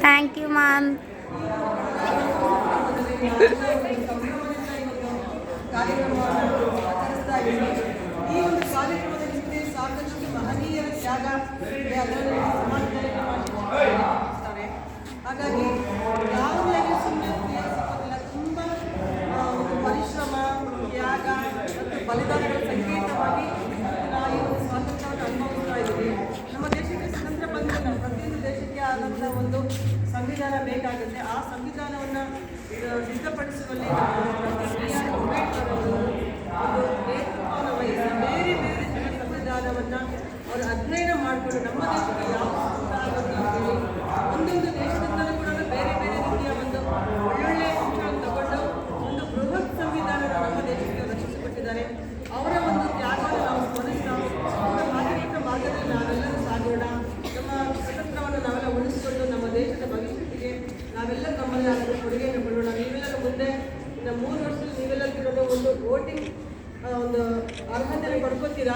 Thank you ma'am. ಆಚರಿಸ್ತಾ ಇದ್ದೀವಿ. ಈ ಒಂದು ಕಾರ್ಯಕ್ರಮದ ಹಿಂದೆ ಸಾಕಷ್ಟು ಮಹನೀಯರ ತ್ಯಾಗ ಅದರಲ್ಲಿ ಸಮಾಜದಲ್ಲಿ ಮಾಡ್ತಾರೆ. ಹಾಗಾಗಿ ಯಾವುದೇ ಸುಮ್ಮನೆ ಸಿಗೋದಿಲ್ಲ. ತುಂಬ ಒಂದು ಪರಿಶ್ರಮ, ತ್ಯಾಗ ಮತ್ತು ಬಲಿದಾನಗಳ ಸಂಕೇತವಾಗಿ ನಾವು ಈ ಒಂದು ಸ್ವಾತಂತ್ರ್ಯವನ್ನು ಅನುಭವಿಸ್ತಾ ಇದ್ದೀವಿ. ನಮ್ಮ ದೇಶಕ್ಕೆ ಸ್ವತಂತ್ರ ಬಂದಿಲ್ಲ. ಪ್ರತಿಯೊಂದು ದೇಶಕ್ಕೆ ಆದಂಥ ಒಂದು ಸಂವಿಧಾನ ಬೇಕಾಗುತ್ತೆ. ಆ ಸಂವಿಧಾನವನ್ನು ಸಿದ್ಧಪಡಿಸುವಲ್ಲಿ ಅಂಬೇಡ್ಕರ್ ಅವರು ಒಂದು ನೇತೃತ್ವವನ್ನು ವಹಿಸಿ ಬೇರೆ ಬೇರೆ ಸಂವಿಧಾನವನ್ನು ಅವರು ಅಧ್ಯಯನ ಮಾಡಿಕೊಂಡು ನಮ್ಮ ದೇಶಕ್ಕೆ ಯಾವ ಆಗುತ್ತೆ ಅಂತೇಳಿ ಒಂದೊಂದು ದೇಶದಿಂದಲೂ ಕೂಡ ಬೇರೆ ಬೇರೆ ರೀತಿಯ ಒಂದು ಒಳ್ಳೊಳ್ಳೆ ಅಂಶಗಳನ್ನು ತಗೊಂಡು ಒಂದು ಬೃಹತ್ ಸಂವಿಧಾನ ನಮ್ಮ ದೇಶಕ್ಕೆ ರಚಿಸಿಕೊಟ್ಟಿದ್ದಾರೆ. ಅವರ ಒಂದು ತ್ಯಾಗವನ್ನು ನಾವು ಸ್ಮರಿಸ್ತಾ ಅವರ ಮಾರ್ಗದರ್ಶನ ಮಾರ್ಗದಲ್ಲಿ ನಾವೆಲ್ಲರೂ ಸಾಗೋಣ. ನಮ್ಮ ಸ್ವತಂತ್ರವನ್ನು ನಾವೆಲ್ಲ ಉಳಿಸಿಕೊಂಡು ನಮ್ಮ ದೇಶದ ಭವಿಷ್ಯತ್ತಿಗೆ ನಾವೆಲ್ಲರೂ ನಮ್ಮಲ್ಲಿ ಅದನ್ನು ಕೊಡುಗೆಯನ್ನು ಕೊಡೋಣ. ನೀವೆಲ್ಲರೂ ಮುಂದೆ 3 ವರ್ಷದಲ್ಲಿ ನೀವೆಲ್ಲರೂ ಒಂದು ವೋಟಿಂಗ್ ಒಂದು ಅರ್ಹತೆಯನ್ನು ಪಡ್ಕೋತೀರಾ.